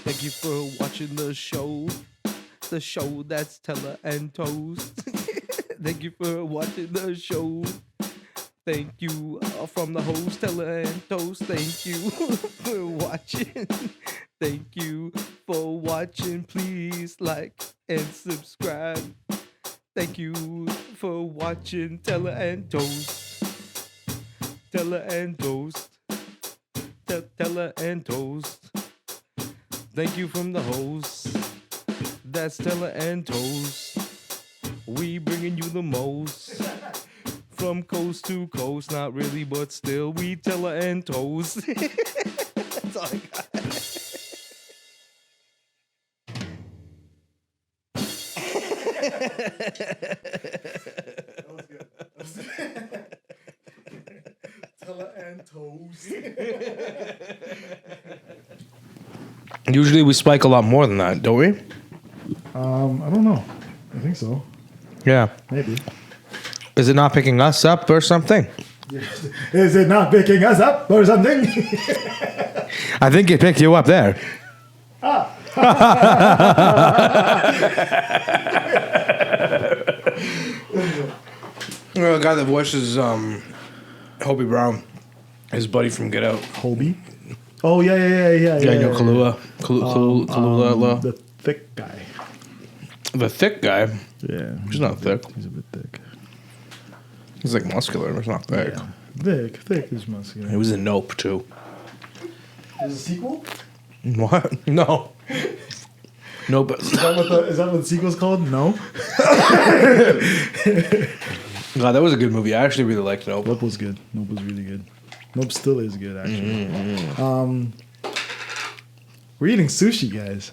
Thank you for watching the show that's Tella N Toast. Thank you for watching the show. Thank you from the host, Tella N Toast. Thank you for watching. Thank you for watching. Please like and subscribe. Thank you for watching Tella N Toast. Tella N Toast. Tella N Toast. Thank you from the host. That's Tella N Toast. We bringing you the most. From coast to coast, not really, but still, we Tella N Toast. That's all I got. That was good. Tella N Toast. Usually we spike a lot more than that, don't we? I don't know. I think so. Yeah. Maybe. Is it not picking us up or something? Is it not picking us up or something? I think it picked you up there. A guy that voices Hobie Brown, his buddy from Get Out. Hobie? Oh, yeah. Daniel Kaluuya. The thick guy. The thick guy? Yeah. He's not thick. He's a bit thick. He's like muscular, but he's not thick. Yeah. Thick is muscular. He was in Nope, too. There's a sequel? What? No. Nope. Is that what the sequel's called? No? God, that was a good movie. I actually really liked Nope. Nope was good. Nope was really good. Nope still is good, actually. We're eating sushi, guys.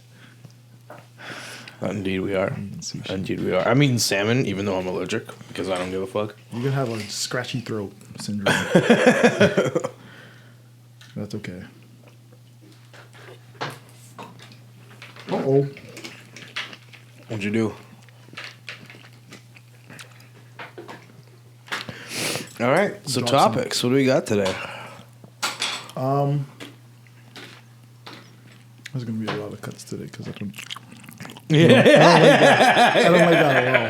Indeed we are. Sushi. Indeed we are. I'm eating salmon, even though I'm allergic, because I don't give a fuck. You're going to have a scratchy throat syndrome. That's okay. Uh-oh. What'd you do? All right, so Drop topics. What do we got today? There's going to be a lot of cuts today because I don't... Yeah. I don't like that at all.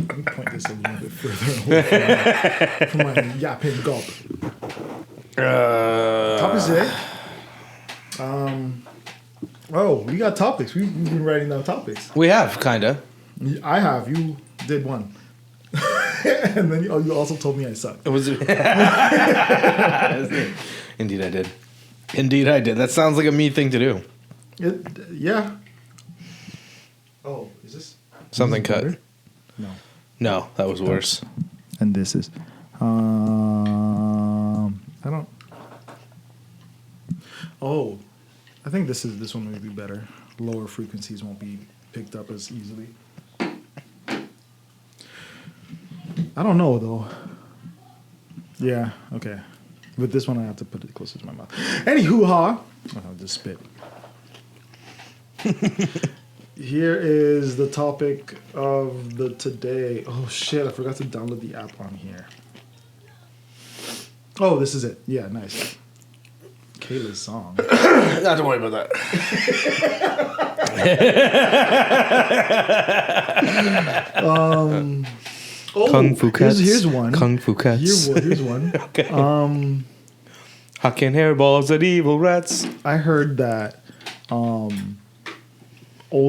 Let me point this a little bit further away from my yapping gob. Topics today? We got topics. We've been writing down topics. We have, kind of. I have. You did one. And then you also told me I suck. Was it? Indeed I did. Indeed I did. That sounds like a me thing to do. Yeah. Oh, is this? Something cut. Better? No. No, that was worse. And this is. I don't. Oh, I think this one will be better. Lower frequencies won't be picked up as easily. I don't know though. Yeah. Okay. With this one, I have to put it closer to my mouth. Anywho, I'll just spit. Here is the topic of the today. Oh shit! I forgot to download the app on here. Oh, this is it. Yeah, nice. Kayla's song. Not to worry about that. Kung Fu Cats. Here's one. Kung Fu Cats. Here's one. Okay. Hucking hairballs at evil rats. I heard that old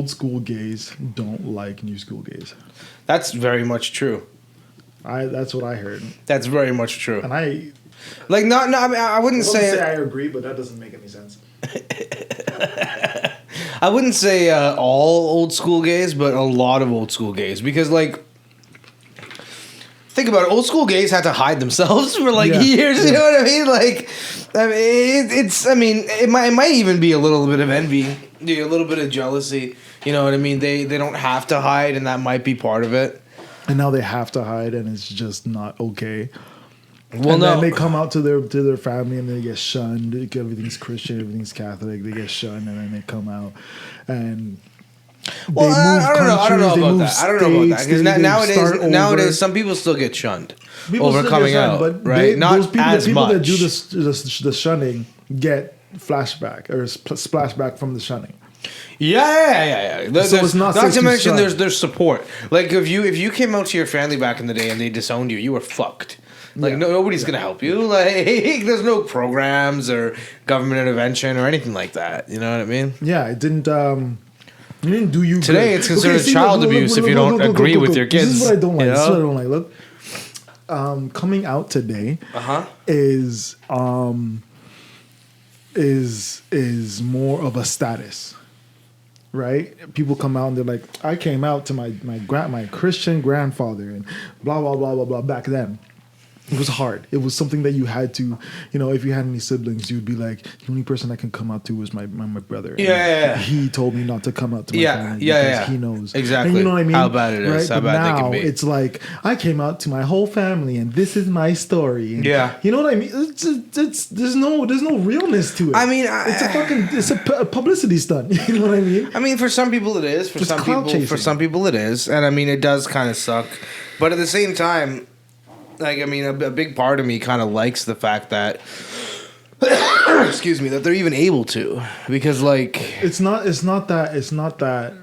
school gays don't like new school gays. That's very much true. That's what I heard. That's very much true. And I Like, no, I mean, I wouldn't say I agree, but that doesn't make any sense. I wouldn't say all old school gays, but a lot of old school gays. Because, like, think about it. Old school gays had to hide themselves for, like, years. Yeah. You know what I mean? Like, it might even be a little bit of envy, a little bit of jealousy. You know what I mean? They don't have to hide, and that might be part of it. And now they have to hide, and it's just not okay. Well, and no. then they come out to their family and they get shunned. Everything's Christian, everything's Catholic. They get shunned, and then they come out and. Well, I don't know about that. Because nowadays, some people still get shunned over coming out, right? Not the people as much. that do the shunning get flashback or splashback from the shunning. Yeah. So it's not safe to to mention shun. there's support. Like if you came out to your family back in the day and they disowned you, you were fucked. Like Yeah. nobody's gonna help you. Like there's no programs or government intervention or anything like that. You know what I mean? Yeah, it didn't. It didn't do you Today good. it's considered see, child abuse if you don't agree with your kids. This is what I don't like. you This is know? what I don't like. Look, coming out today is more of a status, right? People come out and they're like, I came out to my Christian grandfather and blah blah blah blah blah. Back then, it was hard. It was something that you had to, if you had any siblings, you'd be like, the only person I can come out to is my brother. Yeah. He told me not to come out to my family yeah. because he knows. Exactly. And you know what I mean? How bad it is, right? how But bad they now can be. it's like, I came out to my whole family and this is my story. And Yeah. You know what I mean? There's no realness to it. I mean, it's a publicity stunt. You know what I mean? I mean, for some people it is. For It's some clout people, chasing. it is. And I mean, it does kind of suck. But at the same time, like, I mean, a big part of me kind of likes the fact that, excuse me, that they're even able to, because like, It's not that.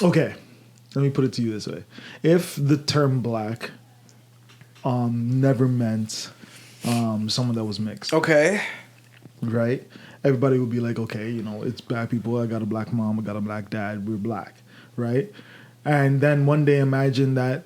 Okay, let me put it to you this way: if the term black, never meant, someone that was mixed, okay, right? Everybody would be like, okay, it's black people. I got a black mom. I got a black dad. We're black, right? And then one day, imagine that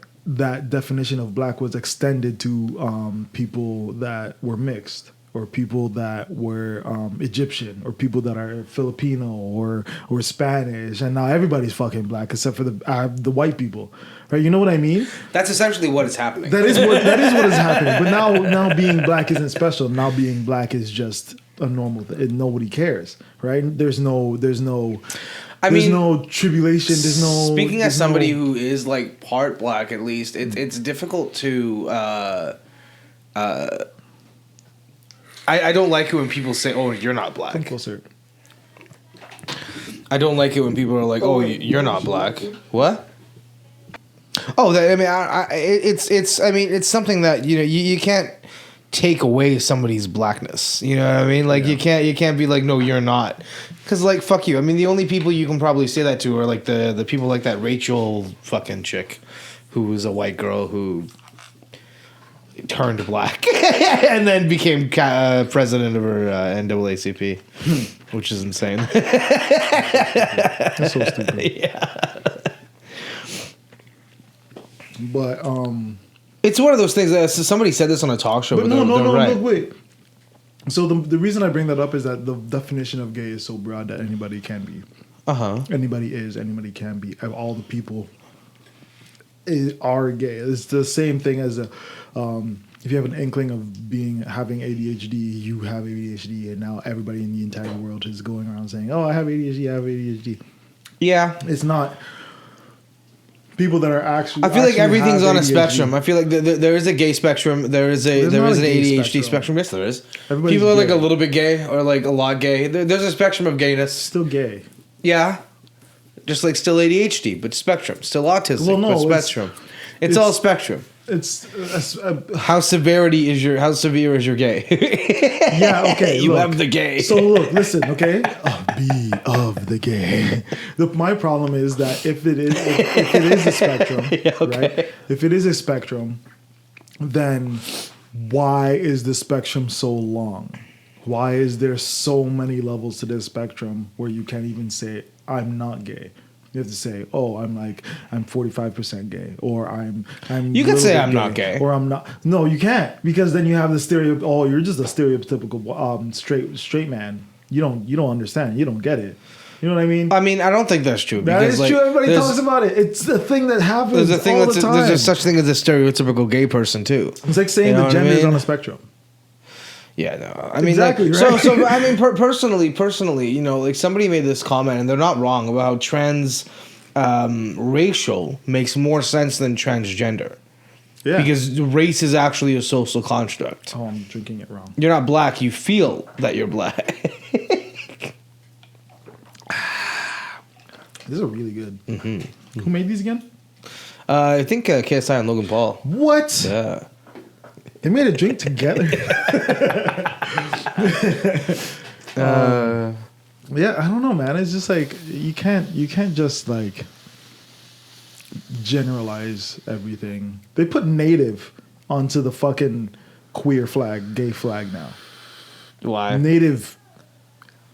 definition of black was extended to people that were mixed, or people that were Egyptian, or people that are Filipino or Spanish, and now everybody's fucking black except for the white people, right? You know what I mean? that's essentially what is happening. That is what is happening. But now being black isn't special. Now being black is just a normal thing. Nobody cares, right? There's no tribulation. There's no. Speaking as somebody who is like part black, at least it's difficult to. I don't like it when people say, "Oh, you're not black." Come closer. I don't like it when people are like, "Oh, you're not black." What? Oh, it's something that you can't take away somebody's blackness. You know what I mean? Like you can't be like, "No, you're not," because like fuck you. I mean, the only people you can probably say that to are like the people like that Rachel fucking chick, who was a white girl who turned black and then became president of her NAACP, which is insane. That's so stupid. Yeah. But It's one of those things that somebody said this on a talk show. but But no, right. look, wait. So the reason I bring that up is that the definition of gay is so broad that anybody can be. Anybody can be. All the people are gay. It's the same thing as if you have an inkling of having ADHD, you have ADHD, and now everybody in the entire world is going around saying, "Oh, I have ADHD, I have ADHD." Yeah. It's not people that are actually. I feel like actually everything's have on a ADHD. spectrum. I feel like there is a gay spectrum. There is an not a gay ADHD spectrum. spectrum. Yes, there is. Everybody's People are like gay. a little bit gay or like a lot gay. There's a spectrum of gayness. Still gay. Yeah. Just like still ADHD, but spectrum. Still autistic, Well, no, but it's- spectrum. It's all spectrum. It's How severe is your gay? yeah, okay. You look. have the gay. So look, listen, okay. Be of the gay. My problem is that if it is a spectrum, right? If it is a spectrum, then why is the spectrum so long? Why is there so many levels to this spectrum where you can't even say I'm not gay? You have to say, "Oh, I'm 45% gay," or "I'm." You can say little bit I'm not gay. or "I'm not." No, you can't, because then you have the stereotype. Oh, you're just a stereotypical straight man. You don't understand. You don't get it. You know what I mean? I mean, I don't think that's true. That is like, true. Everybody there's- talks about it. It's a thing that happens There's a thing all the time. there's a such thing as a stereotypical gay person too. It's like saying You know the what I gender is mean? on a spectrum. Yeah, no. I mean, Exactly, like, right? so I mean, personally, like somebody made this comment, and they're not wrong about how trans racial makes more sense than transgender. Yeah. Because race is actually a social construct. Oh, I'm drinking it wrong. You're not black. You feel that you're black. These are really good. Mm-hmm. Who made these again? I think KSI and Logan Paul. What? Yeah. They made a drink together. Yeah, I don't know, man. It's just like you can't just like generalize everything. They put native onto the fucking queer flag, gay flag now. Why? Native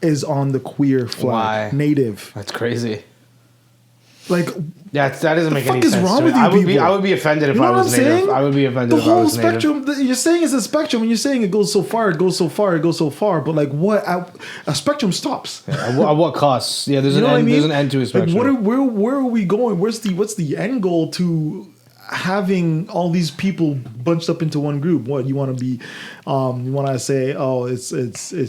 is on the queer flag. Why? Native. That's crazy. Like, Yeah, that doesn't make any fuck is sense. wrong to with me. you I people? would be offended if you know I what I'm was native. saying? I would be offended the if I whole was spectrum. native. You're saying it's a spectrum, and you're saying it goes so far, it goes so far, it goes so far. But like, what? A spectrum stops. Yeah, at what cost? Yeah, there's You an know what I end. mean? There's an end to a spectrum. Like, where are we going? What's the end goal to having all these people bunched up into one group? What you want to be? You want to say, oh, it's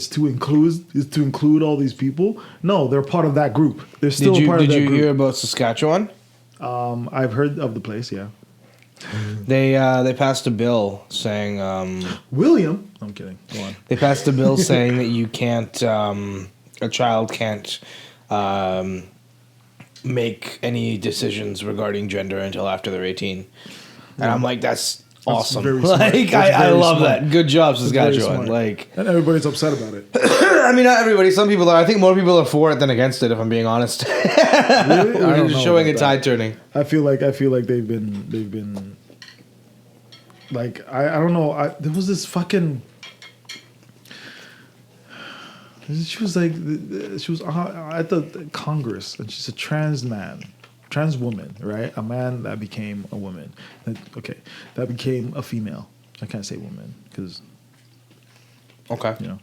to include all these people? No, they're part of that group. They're still part of that group. Did you hear about Saskatchewan? I've heard of the place. Yeah. They passed a bill saying William. I'm kidding. Go on. they passed a bill saying that you can't a child can't make any decisions regarding gender until after they're 18. And I'm like, that's awesome. very smart. Like That's I very love smart. that. Good job, very Saskatchewan. smart. Like, And everybody's upset about it. I mean, not everybody. Some people are. I think more people are for it than against it. If I'm being honest, Really? I don't we're know showing a about tide that. turning. I feel like they've been like I don't know. There was this fucking. She was like she was at the Congress, and she's a trans woman, right? A man that became a woman. That became a female. I can't say woman because Okay. you know.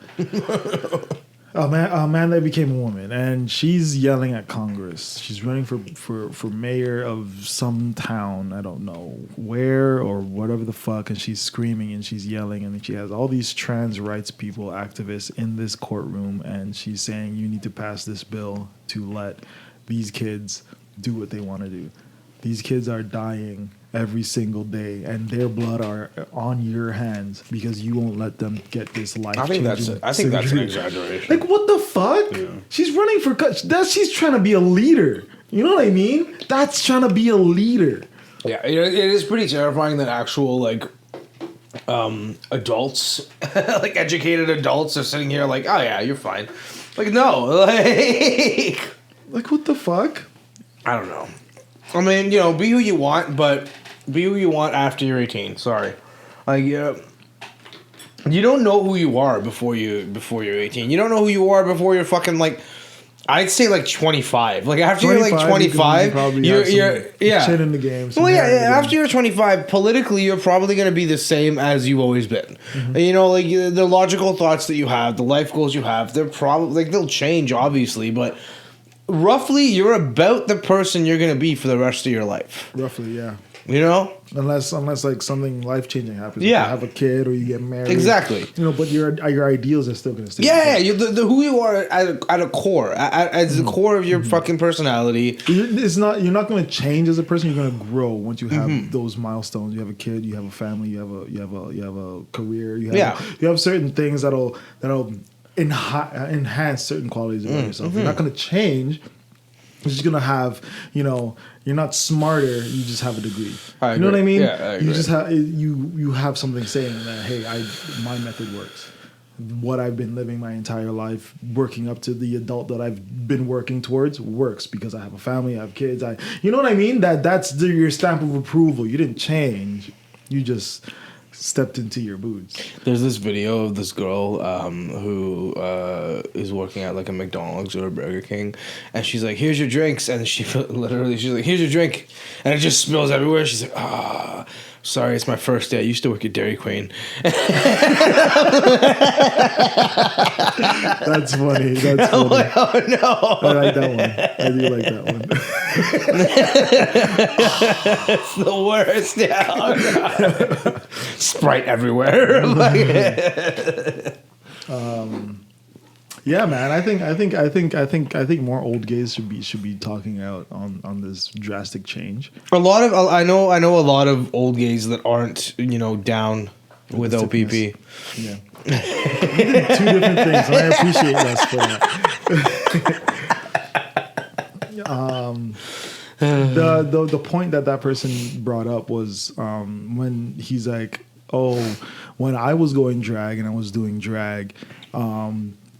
A man that became a woman, and she's yelling at Congress. She's running for mayor of some town, I don't know where or whatever the fuck, and she's screaming and she's yelling, and she has all these trans rights people, activists in this courtroom, and she's saying you need to pass this bill to let these kids do what they want to do. These kids are dying every single day, and their blood are on your hands because you won't let them get this life. I think that's an exaggeration. Like, what the fuck? Yeah. She's running for she's trying to be a leader. You know what I mean? That's trying to be a leader. Yeah, it is pretty terrifying that actual like adults, like educated adults, are sitting here like, oh yeah, you're fine. Like, no, Like, what the fuck? I don't know. I mean, you know, be who you want, but be who you want after you're 18. Sorry, like you don't know who you are before you're 18. You don't know who you are before you're fucking like. I'd say like 25. Like after you're like 25, you're yeah. Shit in the game. Well, yeah. After you're 25, politically, you're probably going to be the same as you've always been. Mm-hmm. You know, like the logical thoughts that you have, the life goals you have, they're probably like they'll change, obviously, but roughly, you're about the person you're going to be for the rest of your life. Roughly, yeah. You know? Unless like something life-changing happens. Yeah. Like you have a kid or you get married. Exactly. You know, but your ideals are still going to stay. Yeah, the who you are at a core, as the core of your fucking personality. You're not going to change as a person. You're going to grow once you have those milestones. You have a kid, you have a family, you have a career. You have certain things that'll enhance certain qualities about yourself. You're not going to change. You're just gonna have, you're not smarter. You just have a degree. I you know what I agree. mean? Yeah, I agree. You just have you have something saying that, hey, my method works. What I've been living my entire life, working up to the adult that I've been working towards, works because I have a family, I have kids. You know what I mean? That's your stamp of approval. You didn't change. You just stepped into your boots. There's this video of this girl who is working at like a McDonald's or a Burger King, and she's like, "Here's your drinks," and she's like, "Here's your drink," and it just spills everywhere. She's like, sorry, it's my first day. I used to work at Dairy Queen. That's funny. That's funny. Like, oh no! I like that one. I do like that one. It's the worst. Yeah. Oh, no. Sprite everywhere. Yeah, man. I think more old gays should be talking out on this drastic change. I know a lot of old gays that aren't down with OPP. Yeah, we did two different things, and I appreciate us for that. The point that person brought up was when he's like, oh, when I was going drag and I was doing drag,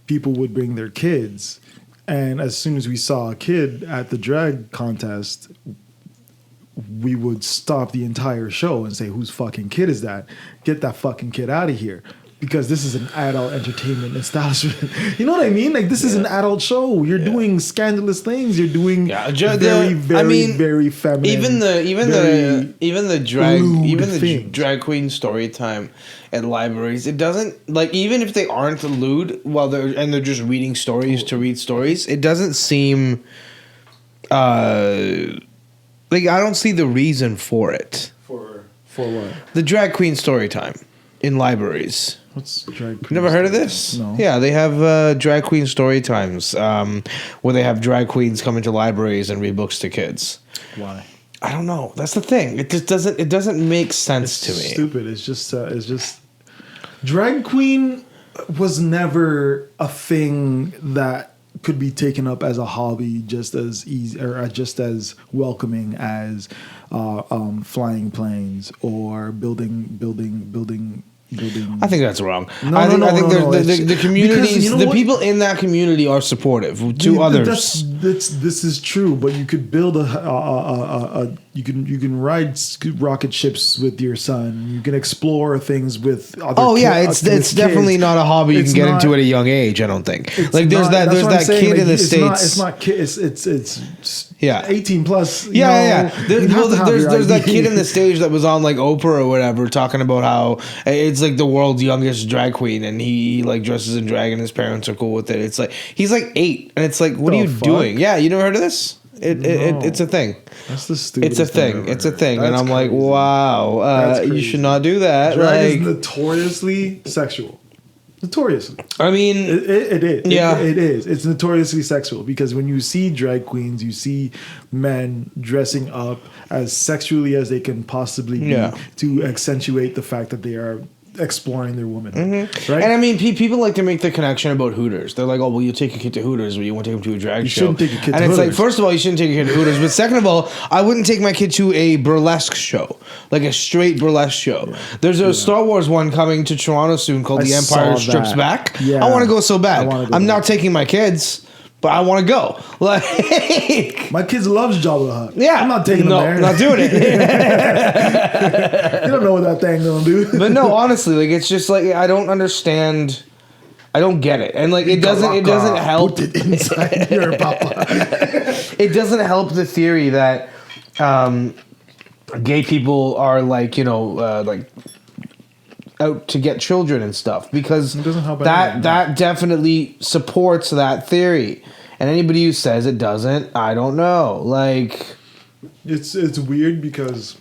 people would bring their kids. And as soon as we saw a kid at the drag contest, we would stop the entire show and say, whose fucking kid is that? Get that fucking kid out of here. Because this is an adult entertainment establishment. You know what I mean? Like, this is an adult show. You're doing scandalous things. You're doing very feminine. Even the drag queen story time at libraries. It doesn't, like, even if they aren't lewd they're just reading stories to read stories. It doesn't seem like I don't see the reason for it. For what? The drag queen story time in libraries. What's drag queen? Never heard of this? No. Yeah, they have drag queen story times where they have drag queens come into libraries and read books to kids. Why? I don't know. That's the thing. It just doesn't make sense to me. Stupid. It's just drag queen was never a thing that could be taken up as a hobby just as easy or just as welcoming as flying planes or building. I think that's wrong. No, I think no. the communities, because, you know the what? people in that community are supportive to others. This is true, but you could build you can ride rocket ships with your son. You can explore things with other. Oh yeah, it's definitely not a hobby you can get into at a young age. I don't think. Like there's that kid in the States. It's not kids. It's yeah, 18 plus. Yeah. There's that kid in the stage that was on like Oprah or whatever talking about how it's like the world's youngest drag queen and he like dresses in drag and his parents are cool with it. It's like he's like 8 and it's like what are you doing? Yeah, you never heard of this? It's a thing. That's the stupidest. It's a thing. It's a thing, and I'm crazy. like, wow, you should not do that. Drag like, is notoriously sexual. Notoriously. I mean, it is. Yeah, it is. It's notoriously sexual because when you see drag queens, you see men dressing up as sexually as they can possibly be to accentuate the fact that they are exploring their woman, right? And I mean, people like to make the connection about Hooters. They're like, oh, well, you take a kid to Hooters, but you won't take him to a drag show. You shouldn't take a kid and to it's Hooters. like, first of all, you shouldn't take a kid to Hooters, but second of all, I wouldn't take my kid to a burlesque show, like a straight burlesque show. Yeah. There's a Star Wars one coming to Toronto soon called The Empire Strips Back. Yeah. I want to go so bad. I'm not taking my kids, but I want to go. Like my kids loves Jabba the Hutt. Yeah, I'm not taking them there. I'm not doing it. You don't know what that thing gonna do. But no, honestly, like it's just like I don't understand. I don't get it, and like it doesn't help. Put it inside your papa. It doesn't help the theory that gay people are like like out to get children and stuff because it doesn't help that definitely supports that theory. And anybody who says it doesn't, I don't know. Like it's weird because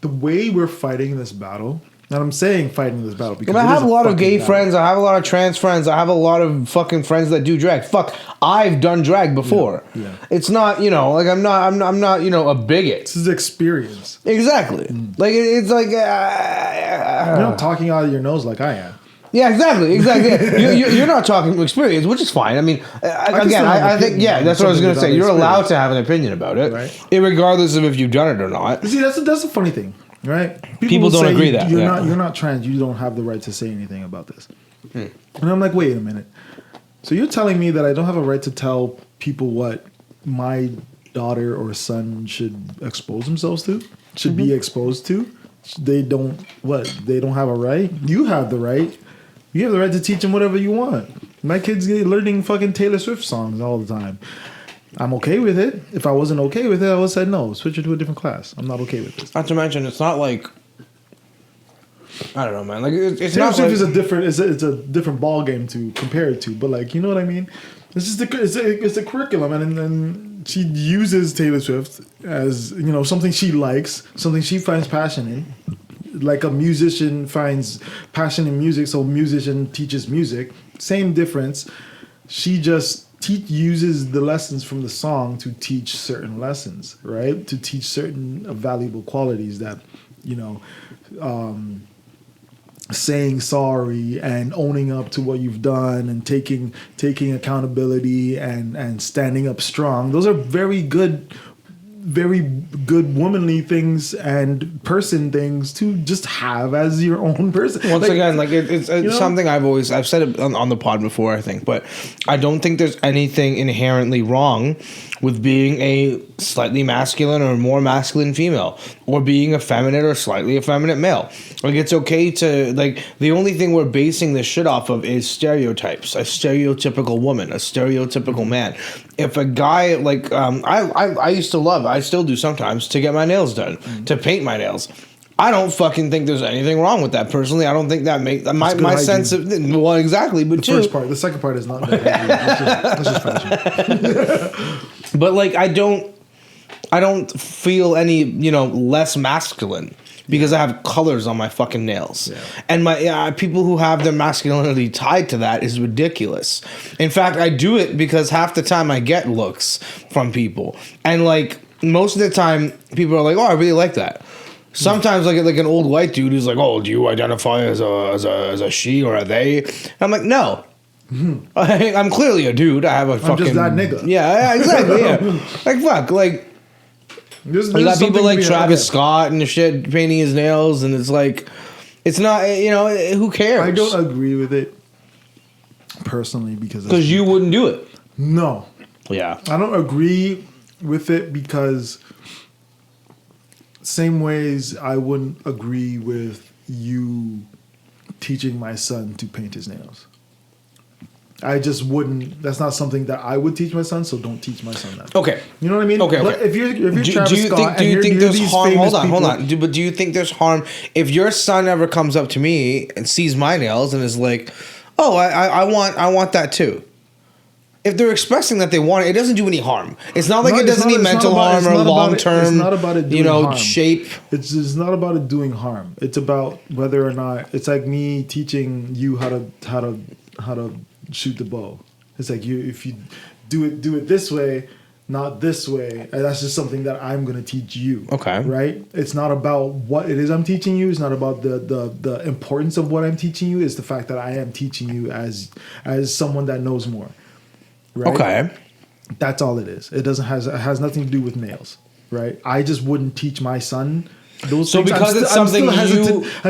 the way we're fighting this battle, and I'm saying fighting this battle because I have a lot of gay friends, I have a lot of trans friends, I have a lot of fucking friends that do drag. Fuck, I've done drag before. Yeah. It's not, like I'm not, a biggit. This is experience. Exactly. Like it's like you're not talking out of your nose like I am. Yeah, exactly. You're not talking from experience, which is fine. I mean, I think that's what I was going to say. You're allowed to have an opinion about it, right? Regardless of if you've done it or not. See, that's the funny thing, right? People don't agree that you're not trans. You don't have the right to say anything about this. And I'm like, wait a minute. So you're telling me that I don't have a right to tell people what my daughter or son should expose themselves to, should be exposed to? They don't have a right? You have the right. You have the right to teach them whatever you want. My kids get learning fucking Taylor Swift songs all the time. I'm okay with it. If I wasn't okay with it, I would have said no. Switch it to a different class. I'm not okay with this. Not to mention, it's not like I don't know, man. Like it's Taylor not Swift like, is a different ball game to compare it to. But like, you know what I mean? It's just it's a curriculum, and then she uses Taylor Swift as something she likes, something she finds passion in. Like a musician finds passion in music, so a musician teaches music. Same difference. She just uses the lessons from the song to teach certain lessons, right? To teach certain valuable qualities that, saying sorry and owning up to what you've done and taking accountability and standing up strong. Those are very good very good womanly things and person things to just have as your own person. Once again, like it's know? something I've said it on the pod before, I think, but I don't think there's anything inherently wrong with being a slightly masculine or more masculine female, or being effeminate or slightly effeminate male. Like, it's okay to, like, the only thing we're basing this shit off of is stereotypes. A stereotypical woman, a stereotypical man. If a guy, like, I used to love, I still do sometimes, to get my nails done, to paint my nails. I don't fucking think there's anything wrong with that. Personally, I don't think that makes my sense of, well, exactly. But the first part, the second part is not that. That's just fashion. But like, I don't feel any, less masculine because I have colors on my fucking nails. Yeah. And my people who have their masculinity tied to that is ridiculous. In fact, I do it because half the time I get looks from people, and like most of the time people are like, "Oh, I really like that." Sometimes like an old white dude who's like, "Oh, do you identify as a she or a they?" And I'm like, "No." Mm-hmm. I'm clearly a dude. I have a fucking. I'm just that nigga. Yeah, exactly. Yeah, like fuck, like. You got people like Travis Scott and shit painting his nails, and it's like, it's not, who cares? I don't agree with it personally because you wouldn't do it. No. Yeah. I don't agree with it because same ways I wouldn't agree with you teaching my son to paint his nails. I just wouldn't. That's not something that I would teach my son. So don't teach my son that. Okay, you know what I mean. Okay. If you're Travis Scott, do you think there's harm? Hold on. People, But do you think there's harm if your son ever comes up to me and sees my nails and is like, "Oh, I want that too." If they're expressing that they want it, it doesn't do any harm. It's not like it doesn't need mental harm or long term. It's not about it doing harm. Shape. It's not about it doing harm. It's about whether or not it's like me teaching you how to shoot the bow. It's like if you do it this way, not this way. And that's just something that I'm going to teach you. Okay. Right? It's not about what it is I'm teaching you. It's not about the importance of what I'm teaching you. It's the fact that I am teaching you as someone that knows more. Right? Okay. That's all it is. It has nothing to do with nails. Right? I just wouldn't teach my son those so things. Because it's something I'm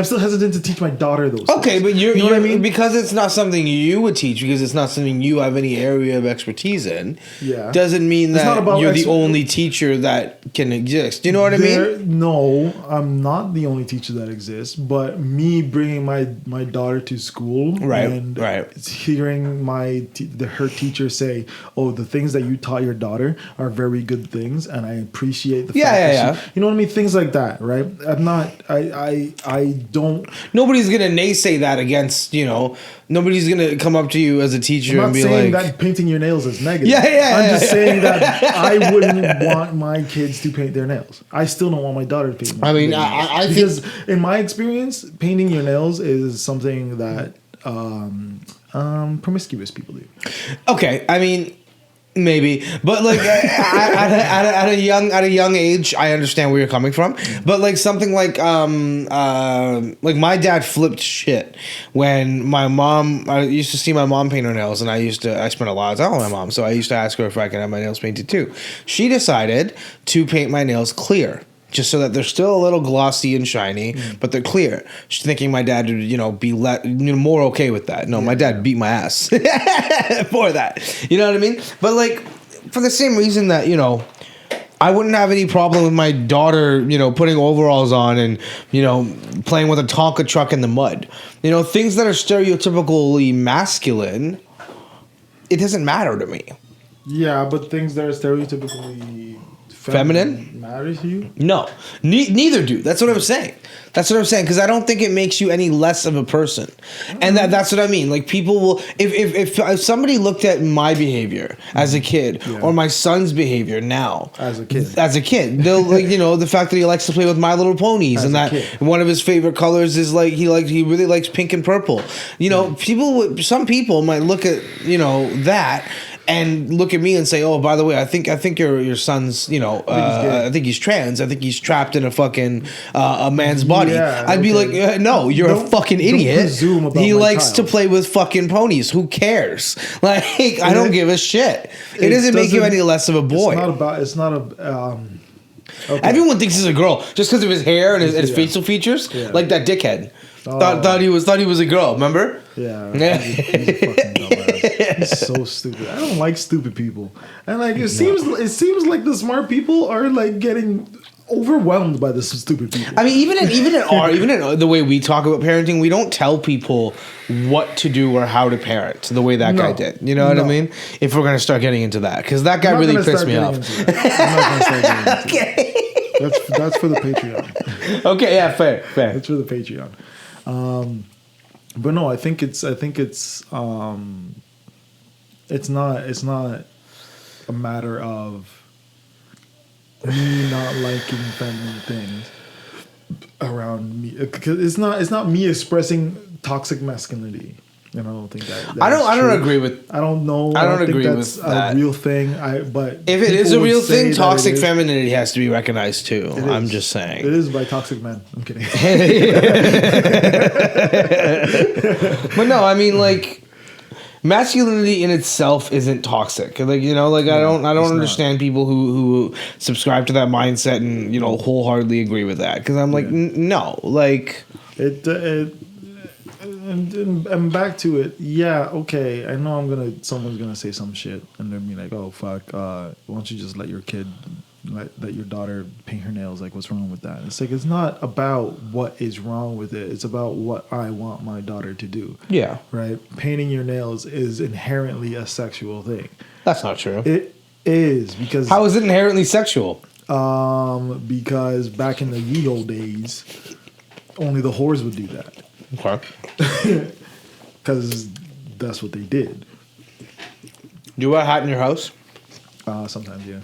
still hesitant to teach my daughter those things. Okay, but you know what I mean? Because it's not something you would teach, because it's not something you have any area of expertise in, doesn't mean that you're the only teacher that can exist. You know what I mean? No, I'm not the only teacher that exists, but me bringing my daughter to school and hearing her teacher say, "Oh, the things that you taught your daughter are very good things, and I appreciate the fact that she," you know what I mean? Things like that, right? I'm not. I don't. Nobody's gonna naysay that against. Nobody's gonna come up to you as a teacher and be like, "I'm not saying that painting your nails is negative." I'm just saying that I wouldn't want my kids to paint their nails. I still don't want my daughter to paint. I because in my experience, painting your nails is something that promiscuous people do. Okay, I mean. Maybe, but like at a young age, I understand where you're coming from. But like something like my dad flipped shit when I used to see my mom paint her nails, and I spent a lot of time with my mom, so I used to ask her if I could have my nails painted too. She decided to paint my nails clear, just so that they're still a little glossy and shiny, but they're clear. She's thinking my dad would, be more okay with that. No, my dad beat my ass for that. You know what I mean? But like, for the same reason that, I wouldn't have any problem with my daughter, putting overalls on and, playing with a Tonka truck in the mud. Things that are stereotypically masculine, it doesn't matter to me. Yeah, but things that are stereotypically feminine matters to you? No, neither do. That's what I'm saying. Because I don't think it makes you any less of a person, and that's what I mean. Like, people will, if somebody looked at my behavior as a kid or my son's behavior now as a kid, they'll like the fact that he likes to play with My Little Ponies and that one of his favorite colors is like he really likes pink and purple. Some people might look at that. And look at me and say, "Oh, by the way, I think your son's, I think he's trans. I think he's trapped in a fucking a man's body." Yeah, I'd be like, "No, you're a fucking idiot. He likes to play with fucking ponies. Who cares? Like, I don't give a shit. It doesn't make you any less of a boy." Okay. Everyone thinks he's a girl just because of his hair and his facial features, like that dickhead. Thought he was a girl. Remember? Yeah. He's a fucking dumbass. He's so stupid. I don't like stupid people. And like it seems like the smart people are like getting overwhelmed by the stupid people. I mean, even in the way we talk about parenting, we don't tell people what to do or how to parent the way that guy did. You know what I mean? If we're gonna start getting into that, because that guy really pissed me off. I'm not gonna start getting into okay. That's for the Patreon. Okay, yeah, fair. That's for the Patreon. But no, I think it's not a matter of me not liking feminine things around me, because it's not me expressing toxic masculinity. And I don't think that I don't agree with. I don't know. I don't think agree that's with that. a real thing. But if it is a real thing, toxic is. femininity has to be recognized too. I'm just saying. It is by toxic men. I'm kidding. But no, I mean, like, masculinity in itself isn't toxic. Like, you know, like I don't understand people who subscribe to that mindset and, you know, wholeheartedly agree with that, because I'm like, no, like and back to it. Yeah, okay. I know someone's gonna say some shit and they'll be like, oh fuck, why don't you just let your daughter paint her nails? Like, what's wrong with that? It's like, it's not about what is wrong with it. It's about what I want my daughter to do. Yeah. Right? Painting your nails is inherently a sexual thing. That's not true. It is, because how is it inherently sexual? Because back in the ye old days, only the whores would do that. Okay. Because that's what they did. Do you wear a hat in your house? Sometimes, yeah.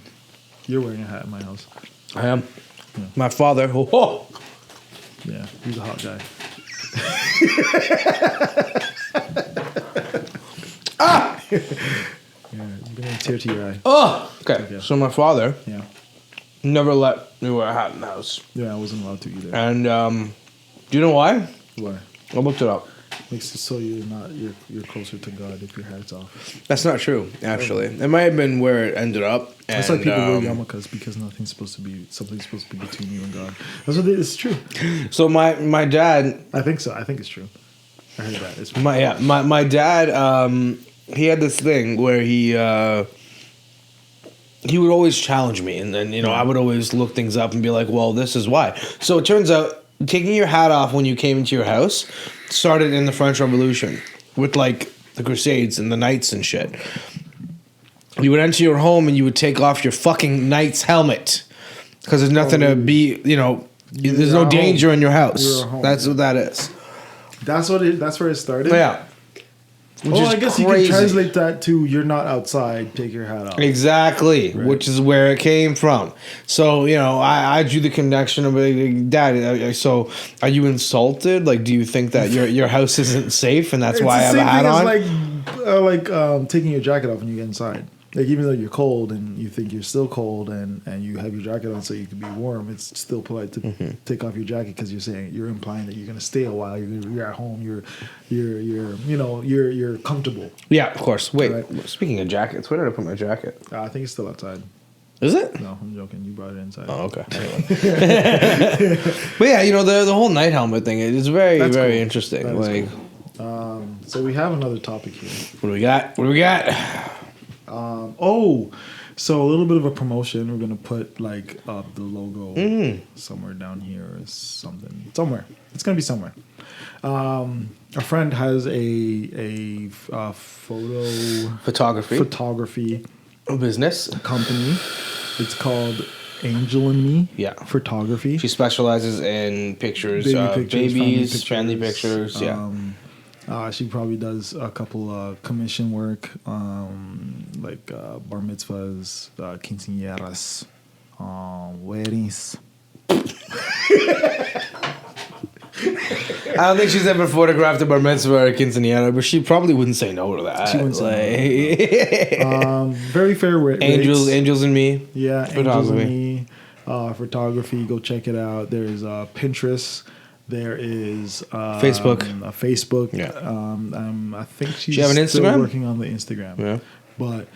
You're wearing a hat in my house. I am. Yeah. My father. Oh. Yeah, he's a hot guy. Ah! Yeah, you're gonna tear to your eye. Oh. Okay. So my father. Yeah. Never let me wear a hat in the house. Yeah, I wasn't allowed to either. And do you know why? Why? I looked it up. Makes it so you're closer to God if your hat's off. That's not true, actually. It might have been where it ended up. That's why people wear yarmulkes, because something's supposed to be between you and God. That's what it's true. So my dad. I think so. I think it's true. I heard that. It's my dad. He had this thing where he would always challenge me, and then, you know, I would always look things up and be like, well, this is why. So it turns out taking your hat off when you came into your house started in the French Revolution with, like, the Crusades and the knights and shit. You would enter your home and you would take off your fucking knight's helmet, because there's nothing to be, you know, there's no danger in your house. That's what that is. That's where it started? Yeah. I guess crazy. You can translate that to, you're not outside, take your hat off. Exactly, right. Which is where it came from. So, you know, I drew the connection of, like, Dad, so are you insulted? Like, do you think that your house isn't safe and that's why I have a hat on? It's like taking your jacket off when you get inside. Like, even though you're cold and you think you're still cold and you have your jacket on so you can be warm, it's still polite to take off your jacket, because you're implying that you're going to stay a while. You're at home. You're comfortable. Yeah, of course. Wait, right? Speaking of jackets, where did I put my jacket? I think it's still outside. Is it? No, I'm joking. You brought it inside. Oh, okay. Anyway. But yeah, you know, the whole night helmet thing is very, that's very cool. Interesting. That like, cool. So we have another topic here. What do we got? So a little bit of a promotion. We're gonna put like the logo somewhere down here or something. Somewhere. It's gonna be somewhere. A friend has a photography business company. It's called Angel and Me. Yeah. Photography. She specializes in pictures, babies, family pictures. She probably does a couple commission work, like bar mitzvahs, quinceañeras, weddings. I don't think she's ever photographed a bar mitzvah or a quinceañera, but she probably wouldn't say no to that. She wouldn't say no. Very fair rates. Angels and Me. Yeah, Angels and Me. Photography. Go check it out. There's Pinterest. There is Facebook. Yeah. I think she's have an Instagram? still working on the Instagram. Yeah. But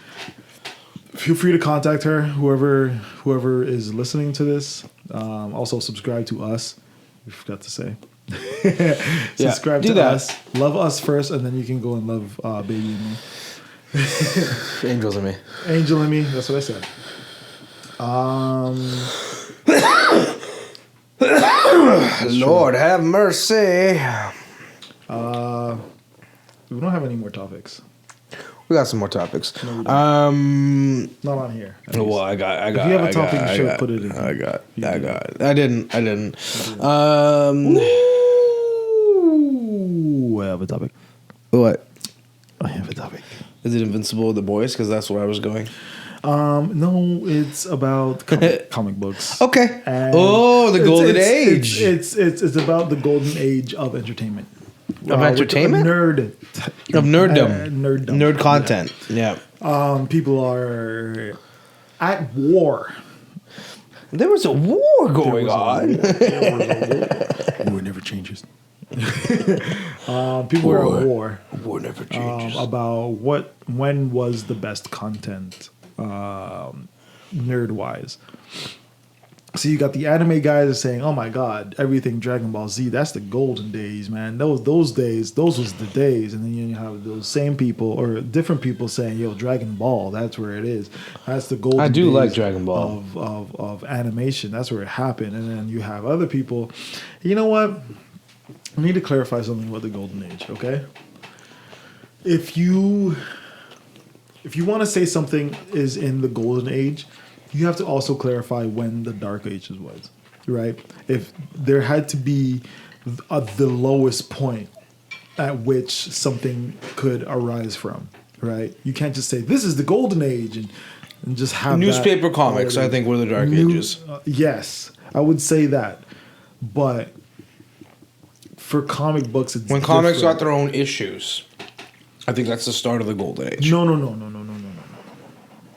feel free to contact her. Whoever is listening to this. Also subscribe to us. We forgot to say. Subscribe do to that. us. Love us first, and then you can go and love Baby and me. Angels in me. Angel and me. That's what I said. Lord have mercy. We don't have any more topics. We got some more topics. No, we don't. Not on here. at Well, least. I got. If you have a topic, you should put it in. I got. You I did. got. I didn't. Ooh, I have a topic. What? I have a topic. Is it Invincible with the Boys? Because that's where I was going. No, it's about comic books. Okay. And The golden age. It's about the golden age of entertainment. Of entertainment? Nerd. Of nerddom. Nerddom. Nerd content. Yeah. People are at war. There was a war going on. War never changes. People are at war. War never changes. About when was the best content, nerd wise. So you got the anime guys saying, "Oh my God, everything Dragon Ball Z, that's the golden days, man. Those days, those was the days." And then you have those same people or different people saying, "Yo, Dragon Ball, that's where it is. That's the golden." I do days like Dragon Ball of animation. That's where it happened. And then you have other people. You know what? I need to clarify something about the golden age. Okay, if you want to say something is in the golden age, you have to also clarify when the dark ages was, right? If there had to be the lowest point at which something could arise from, right? You can't just say this is the golden age and just have Newspaper that comics, already. I think, were the dark ages. Yes, I would say that, but for comic books, it's When comics different. got their own issues, I think that's the start of the golden age. No.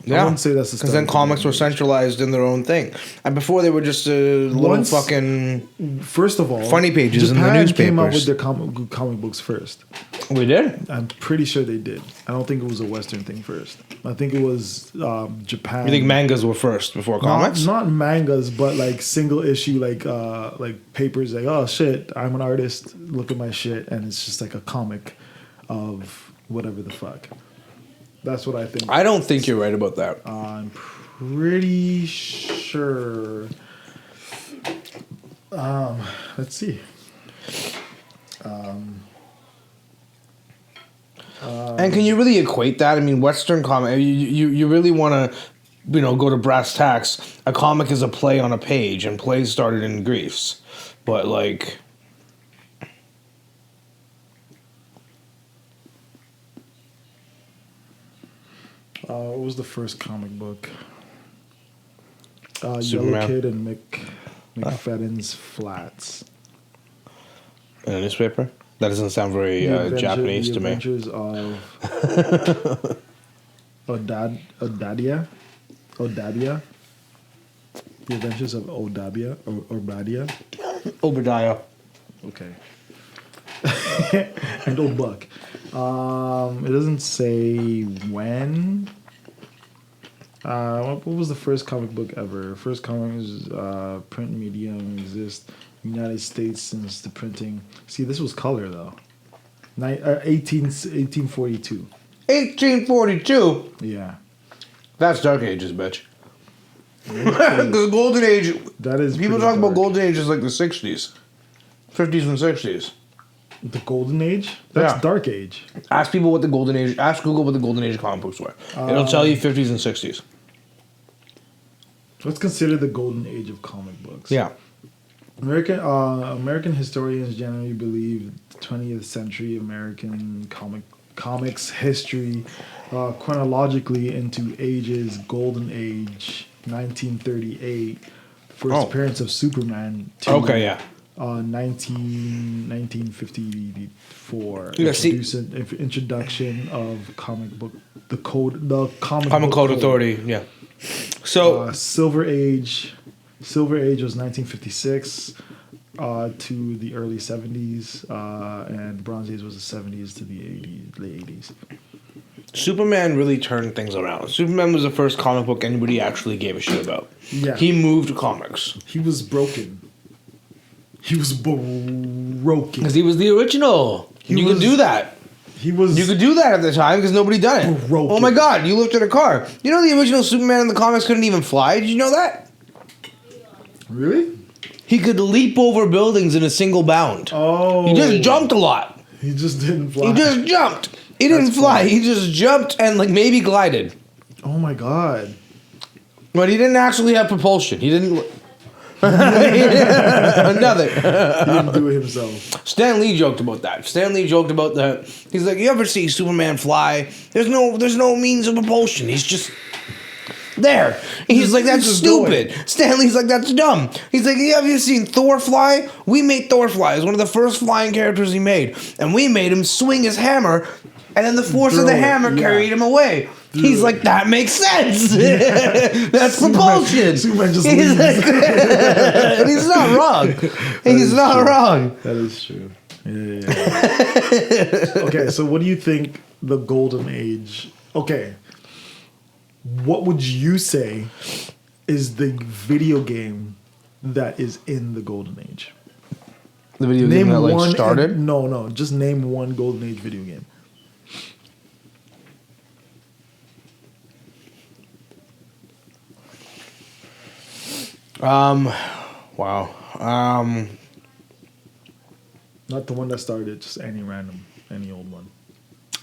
Yeah. I wouldn't say that's the because start then of the comics were golden age. centralized in their own thing, and before they were just little Once- fucking. First of all, Funny pages in the Japan came out newspapers. with their comic books first. We did. I'm pretty sure they did. I don't think it was a Western thing first. I think it was Japan. You think mangas were first before comics? Not mangas, but like single issue, like papers. Like, oh shit, I'm an artist. Look at my shit, and it's just like a comic of whatever the fuck. That's what I think. I don't think you're right about that. I'm pretty sure. Let's see. And can you really equate that? I mean, Western comic. You really want to, go to brass tacks. A comic is a play on a page, and plays started in Greece, but like. What was the first comic book? Yellow Superman. Kid and McFadden's Flats. In a newspaper? That doesn't sound very Japanese to me. The Adventures of Odadia. The Adventures of Odadia or Obadia. Obadiah. Okay. And Old Buck. It doesn't say when. What was the first comic book ever? First comic was print medium exist United States since the printing. See, this was color though. 1842. 1842? Yeah. That's Dark Ages, bitch. The Golden Age. That is People pretty talk about dark. Golden Age as like the 60s. 50s and 60s. The Golden Age? That's Yeah. Dark Age. Ask people what the Golden Age. Ask Google what the Golden Age comic books were. It'll tell you 50s and 60s. What's considered the Golden Age of comic books? Yeah. American historians generally believe the 20th century American comics history chronologically into ages Golden Age 1938 first appearance of Superman to 1954 Yeah, see- introduction of comic book the comic Comic book Code Authority, yeah. So, Silver Age was 1956 to the early 70s, and Bronze Age was the 70s to the 80s, late 80s. Superman really turned things around. Superman was the first comic book anybody actually gave a shit about. Yeah. He moved comics. He was broken. He was broken. Because he was the original. You could do that. He was. You could do that at the time because nobody done it. Broken. Oh my god, you lifted a car. You know the original Superman in the comics couldn't even fly? Did you know that? Really? He could leap over buildings in a single bound. Oh. He just jumped a lot. He just didn't fly. He just jumped. He didn't fly. Funny. He just jumped and like maybe glided. Oh my god. But he didn't actually have propulsion. He didn't. Nothing. He didn't do it himself. Stan Lee joked about that. Stan Lee joked about that. He's like, you ever see Superman fly? There's no means of propulsion. He's just there. He's like, that's stupid. Stan Lee's like, that's dumb. He's like, have you seen Thor fly? We made Thor fly. It's one of the first flying characters he made. And we made him swing his hammer, and then the force of the hammer carried him away. Dude. He's like, that makes sense. That's propulsion. Superman just he's like, and he's not wrong. He's not wrong. That is true. Yeah. Okay, so what do you think the golden age? Okay, what would you say is the video game that is in the golden age? The video game that like started? No. Just name one golden age video game. Wow. Not the one that started, just any old one.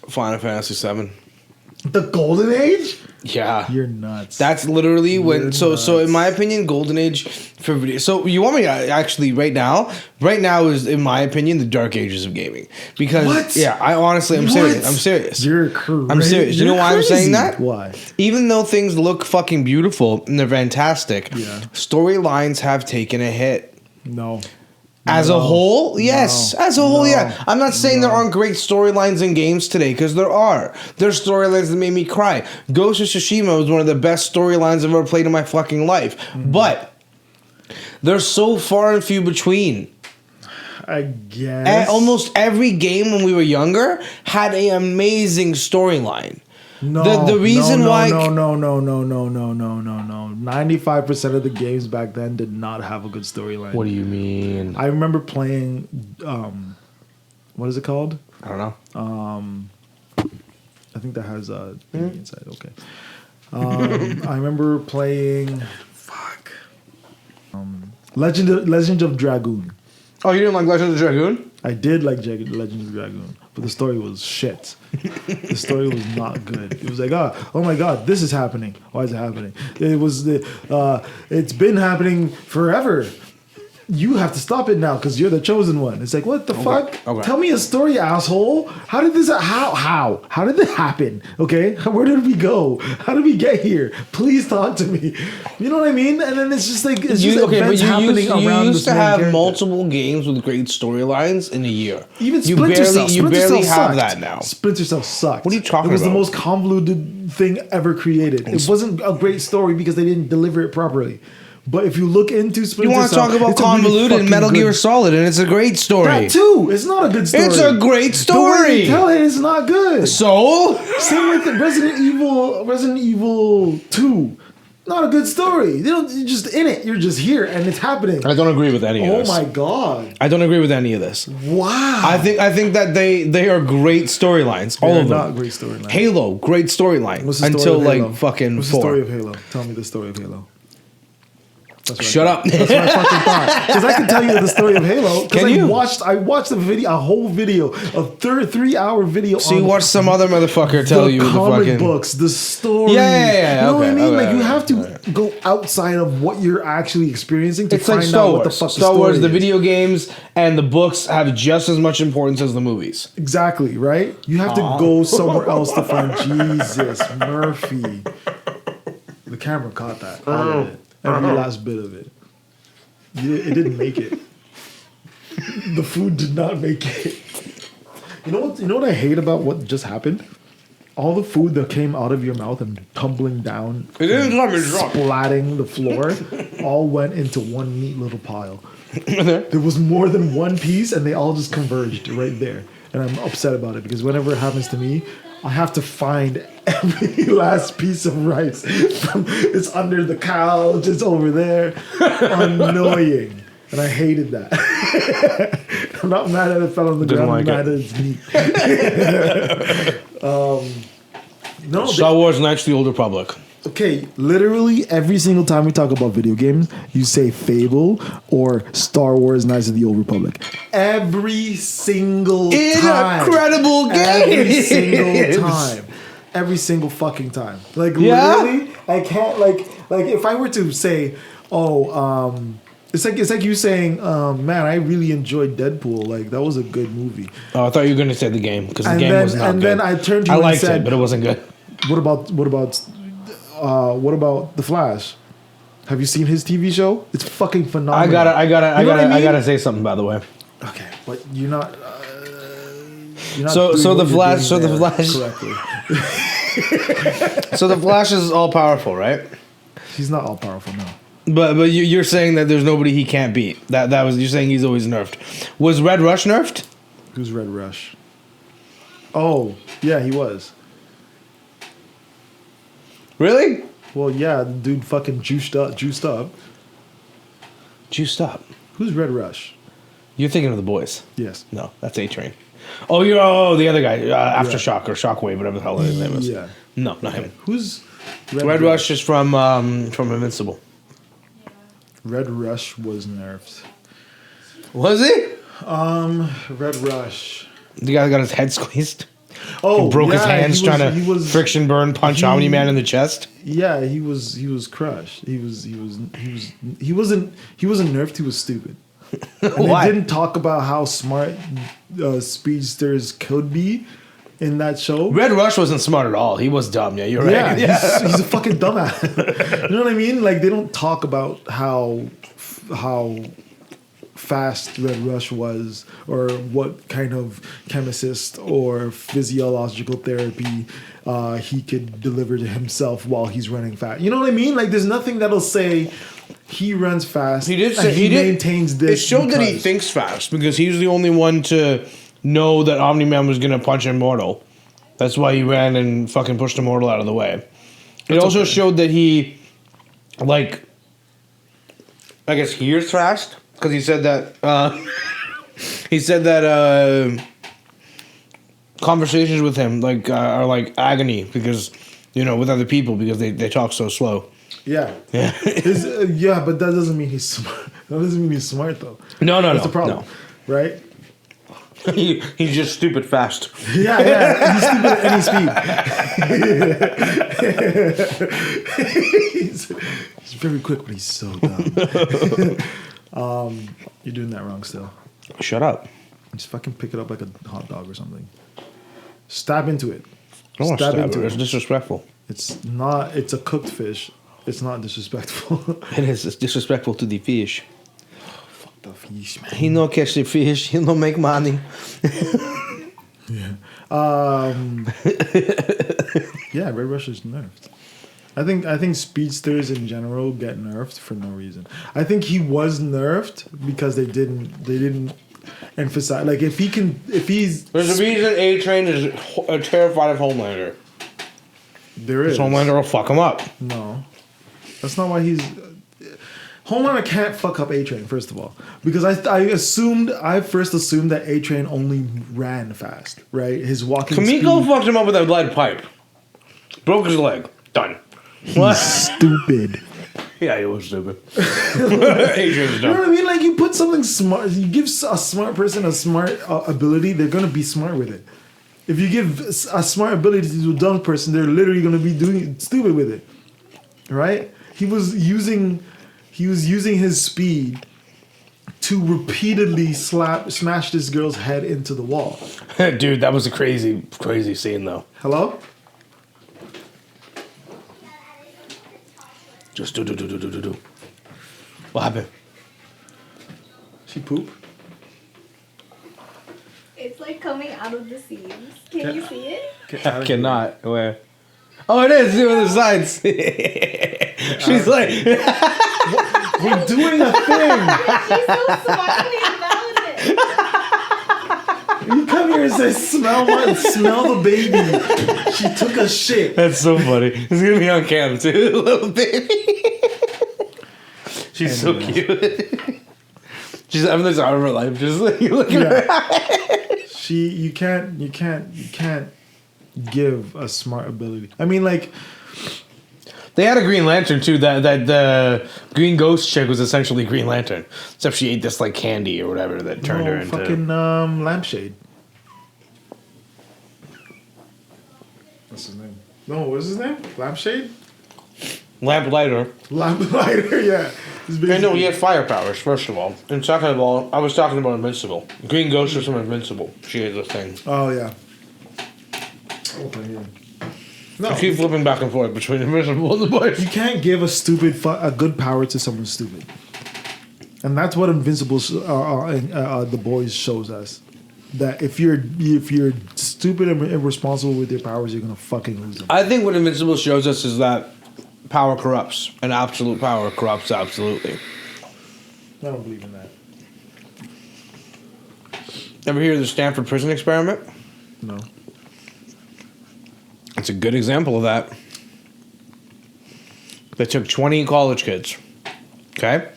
Final Fantasy VII. The Golden Age? Yeah. You're nuts. That's literally when so in my opinion, Golden Age for video. So you want me to actually right now is in my opinion the dark ages of gaming. Because what? Yeah, I'm serious. You're crazy. I'm serious. You know why I'm saying that? Why? Even though things look fucking beautiful and they're fantastic, storylines have taken a hit. No. As a whole, yes. As a whole, yeah. I'm not saying there aren't great storylines in games today, because there are. There's storylines that made me cry. Ghost of Tsushima was one of the best storylines I've ever played in my fucking life. But they're so far and few between. I guess. Almost every game when we were younger had an amazing storyline. The reason why 95% of the games back then did not have a good storyline. What do you mean? I remember playing what is it called? I don't know. I think that has a thing inside. Okay. I remember playing Legend of Dragoon. Oh, you didn't like Legend of Dragoon? I did like Legend of Dragoon, but the story was shit. The story was not good. It was like, oh my god, this is happening. Why is it happening? It's been happening forever. You have to stop it now because you're the chosen one. It's like, what the fuck? Okay. Tell me a story, asshole. How did this? How did this happen? Okay, where did we go? How did we get here? Please talk to me. You know what I mean? And then it's just like events happening around. You used to have multiple games with great storylines in a year. Even Splinter Cell. You barely have that now. Splinter Cell sucked. What are you talking about? It was the most convoluted thing ever created. It wasn't a great story because they didn't deliver it properly. But if you look into Splinter Cell, you want to talk about convoluted really Metal Gear Solid, and it's a great story. That too, it's not a good story. It's a great story. The way they tell it is not good. So same with the Resident Evil 2. Not a good story. You're just in it. You're just here, and it's happening. I don't agree with any of this. Oh my god! I don't agree with any of this. Wow. I think that they are great storylines. All of them. Not great storylines. Halo, great storyline. What's the story until of Halo? Like fucking What's 4. the story of Halo? Tell me the story of Halo. Shut up. That's what I fucking thought. Because I can tell you the story of Halo. Because I watched a whole video, a 3-hour video. So you watched some other motherfucker tell you the comic books, the story. Yeah. You know what I mean? Like you have to go outside of what you're actually experiencing to find out what the fuck Star Wars, the video games and the books have just as much importance as the movies. Exactly, right? You have to go somewhere else to find Jesus, Murphy. The camera caught that. All of it. Every last bit of it. It didn't make it. The food did not make it. You know what I hate about what just happened? All the food that came out of your mouth and tumbling down, splatting the floor, all went into one neat little pile. There was more than one piece, and they all just converged right there. and I'm upset about it because whenever it happens to me, I have to find every last piece of rice. It's under the couch. It's over there. Annoying. And I hated that. I'm not mad that it fell on the ground. I'm mad that it's neat. No, Star Wars Knights of the Old Republic. Okay, literally every single time we talk about video games, you say Fable or Star Wars Knights of the Old Republic. Every single time. Incredible game. Every single time. Every single fucking time. Like, literally, I can't, like if I were to say, it's like you saying, man, I really enjoyed Deadpool. Like, that was a good movie. Oh, I thought you were going to say the game, because the game was not good. And then I turned to you and said... liked it, but it wasn't good. What about The Flash? Have you seen his TV show? It's fucking phenomenal. I gotta say something, by the way. Okay, but you're not. So the Flash correctly. So the Flash is all powerful, right? He's not all powerful, no. But you're saying that there's nobody he can't beat. That was, you're saying he's always nerfed. Was Red Rush nerfed? Who's Red Rush? Oh yeah, he was. Really? Well, yeah, the dude fucking juiced up. Juiced up. Who's Red Rush? You're thinking of the boys. Yes. No, that's A-Train. Oh, the other guy, Aftershock or Shockwave, whatever the hell his name is. Yeah. No, not him. Who's Red Rush is from Invincible. Red Rush was nerfed. Was he? Red Rush. The guy that got his head squeezed. Oh, he broke his hands trying to friction burn punch Omni-Man in the chest. Yeah, he was crushed. He wasn't nerfed. He was stupid. And they didn't talk about how smart speedsters could be in that show. Red Rush wasn't smart at all. He was dumb. Yeah, you're right. Yeah, he's a fucking dumbass. You know what I mean? Like, they don't talk about how fast Red Rush was, or what kind of chemist or physiological therapy he could deliver to himself while he's running fast. You know what I mean? Like, there's nothing that'll say he runs fast. He did say he maintains this. It showed that he thinks fast, because he's the only one to know that Omni-Man was gonna punch Immortal. That's why he ran and fucking pushed Immortal out of the way. It also showed that he, like, I guess hears fast, because he said that conversations with him are like agony, because, you know, with other people, because they talk so slow. Yeah. But that doesn't mean he's smart. That doesn't mean he's smart, though. No. That's the problem, right? He's just stupid fast. Yeah. He's stupid at any speed. He's very quick, but he's so dumb. You're doing that wrong still. Shut up. Just fucking pick it up like a hot dog or something. Stab into it. I don't want to stab it. It's disrespectful. It's not. It's a cooked fish. It's not disrespectful. It is. It's disrespectful to the fish. Fuck the fish, man. He no catch the fish. He no make money. Yeah. Yeah, Red Rush is nerfed. I think speedsters in general get nerfed for no reason. I think he was nerfed because they didn't emphasize, like, if he's there's a reason A-Train is terrified of Homelander. There is. Homelander will fuck him up. No, that's not why he's. Homelander can't fuck up A-Train, first of all, because I first assumed that A-Train only ran fast, right? His walking Kamiko speed. fucked him up with a lead pipe. Broke his leg. Done. He's stupid. Yeah, he was stupid. A-Train's dumb. You know what I mean? Like, you put something smart, you give a smart person a smart ability, they're gonna be smart with it. If you give a smart ability to a dumb person, they're literally gonna be doing stupid with it, right? He was using his speed to repeatedly smash this girl's head into the wall. Dude, that was a crazy scene, though. Hello? Just do. What happened? She pooped? It's like coming out of the seams. Can you see it? I cannot. Where? Oh, it is doing the sides. She's like, we're doing a thing. She's so smartly about it. You kind come here and say, smell the baby. She took a shit. That's so funny. It's gonna be on cam too, little baby. She's so cute. She's having the time of her life. Just like looking at her. You can't give a smart ability. I mean, like, they had a Green Lantern too. That the Green Ghost chick was essentially Green Lantern, except she ate this like candy or whatever that turned her into fucking lampshade. What's his name? No, what's his name? Lampshade? Lamplighter. Lamplighter, yeah. I know he had fire powers. First of all, and second of all, I was talking about Invincible. Green Ghost was from Invincible. She ate the thing. Oh yeah. Okay, yeah. No, I keep flipping back and forth between Invincible and the boys. you can't give a good power to someone stupid, and that's what Invincible the boys shows us. That if you're stupid and irresponsible with your powers, you're gonna fucking lose them. I think what Invincible shows us is that power corrupts, and absolute power corrupts absolutely. I don't believe in that. Ever hear of the Stanford prison experiment? No. It's a good example of that. They took 20 college kids. Okay?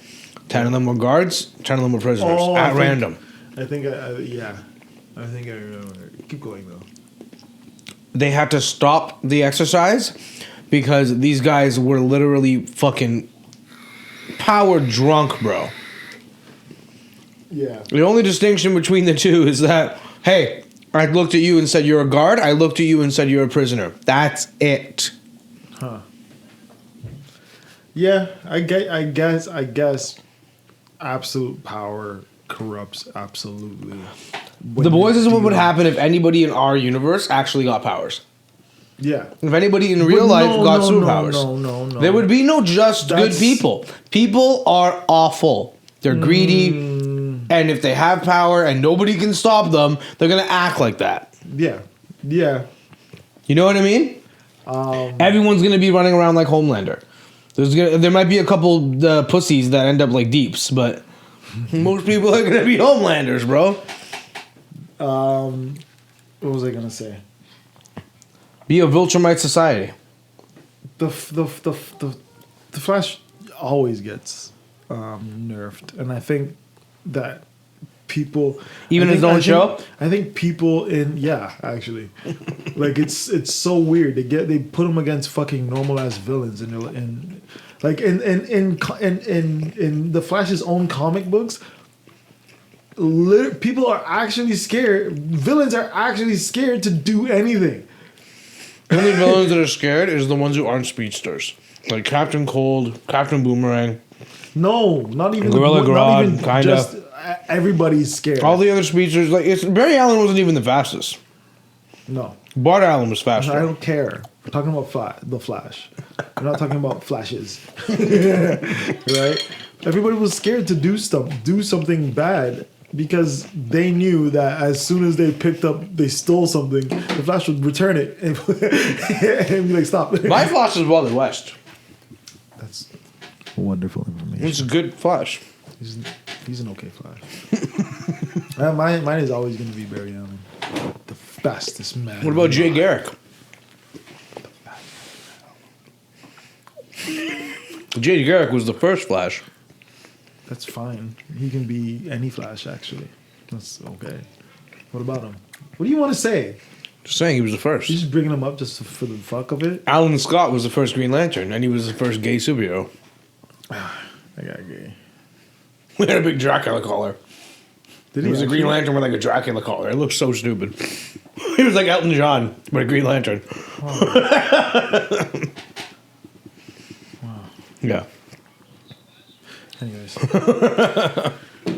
10 of them were guards, 10 of them were prisoners at random. I think I remember. Keep going, though. They had to stop the exercise because these guys were literally fucking power drunk, bro. Yeah. The only distinction between the two is that, hey, I looked at you and said you're a guard. I looked at you and said you're a prisoner. That's it. Huh. Yeah, I guess absolute power corrupts absolutely. The boys is what would happen if anybody in our universe actually got powers. Yeah. If anybody in real life got superpowers. No. There would be no good people. People are awful. They're greedy. And if they have power and nobody can stop them, they're going to act like that. Yeah. Yeah. You know what I mean? Everyone's going to be running around like Homelander. There might be a couple pussies that end up like Deeps, but most people are going to be Homelanders, bro. What was I going to say? Be a Viltrumite society. The Flash always gets nerfed, and I think that people Even his own show. I think people actually, like it's so weird. They put him against fucking normal ass villains, and like in the Flash's own comic books. People are actually scared. Villains are actually scared to do anything. The only villains that are scared is the ones who aren't speedsters. Like Captain Cold, Captain Boomerang. No, not even Gorilla Grodd, kind just of. Everybody's scared. All the other speedsters, Barry Allen wasn't even the fastest. No. Bart Allen was faster. I don't care. We're talking about the Flash. We're not talking about flashes. Right? Everybody was scared to do something bad because they knew that as soon as they stole something, the Flash would return it and be like, stop. My Flash is Wally West. That's wonderful information. It's a good Flash. He's an okay Flash. Mine is always going to be Barry Allen. The fastest man. What about Jay Garrick? Jay Garrick was the first Flash. That's fine. He can be any Flash, actually. That's okay. What about him? What do you want to say? Just saying, he was the first. You're just bringing him up just for the fuck of it? Alan Scott was the first Green Lantern, and he was the first gay superhero. I got gay. We had a big Dracula collar. Did He was a Green Lantern with like a Dracula collar. It looked so stupid. He was like Elton John, but a Green Lantern. Oh. Wow. Yeah. Anyways.